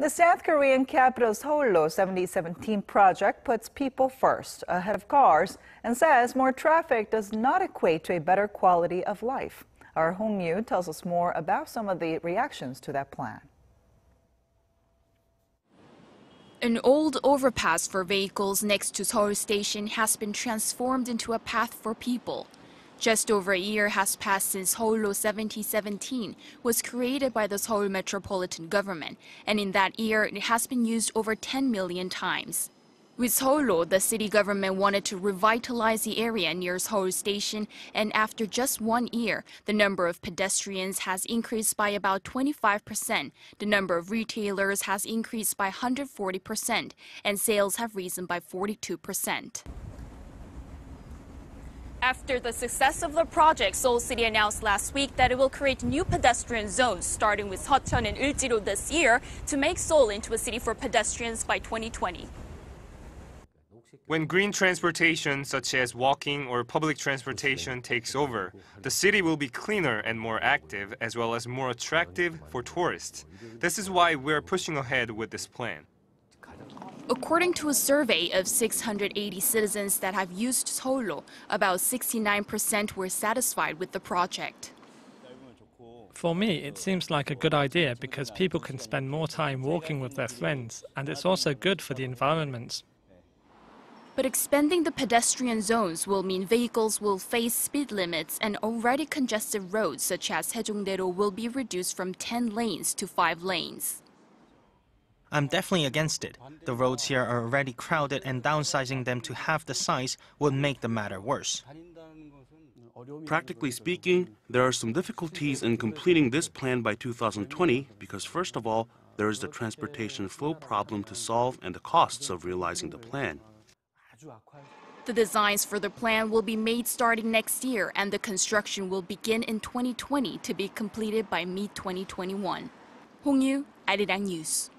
The South Korean capital's Seoullo 7017 project puts people first, ahead of cars, and says more traffic does not equate to a better quality of life. Our Hong Yoo tells us more about some of the reactions to that plan. An old overpass for vehicles next to Seoul Station has been transformed into a path for people. Just over a year has passed since Seoullo 7017 was created by the Seoul Metropolitan Government, and in that year it has been used over 10 million times. With Seoullo, the city government wanted to revitalize the area near Seoul Station, and after just 1 year, the number of pedestrians has increased by about 25%, the number of retailers has increased by 140%, and sales have risen by 42%. After the success of the project, Seoul City announced last week that it will create new pedestrian zones, starting with Seochon and Eulji-ro this year, to make Seoul into a city for pedestrians by 2020. When green transportation, such as walking or public transportation, takes over, the city will be cleaner and more active, as well as more attractive for tourists. This is why we're pushing ahead with this plan. According to a survey of 680 citizens that have used Seoullo, about 69% were satisfied with the project. For me, it seems like a good idea because people can spend more time walking with their friends, and it's also good for the environment. But expanding the pedestrian zones will mean vehicles will face speed limits, and already congested roads such as Seoul will be reduced from 10 lanes to 5 lanes. I'm definitely against it. The roads here are already crowded, and downsizing them to half the size would make the matter worse. Practically speaking, there are some difficulties in completing this plan by 2020 because, first of all, there is the transportation flow problem to solve and the costs of realizing the plan. The designs for the plan will be made starting next year, and the construction will begin in 2020 to be completed by mid-2021. Hong Yoo, Arirang News.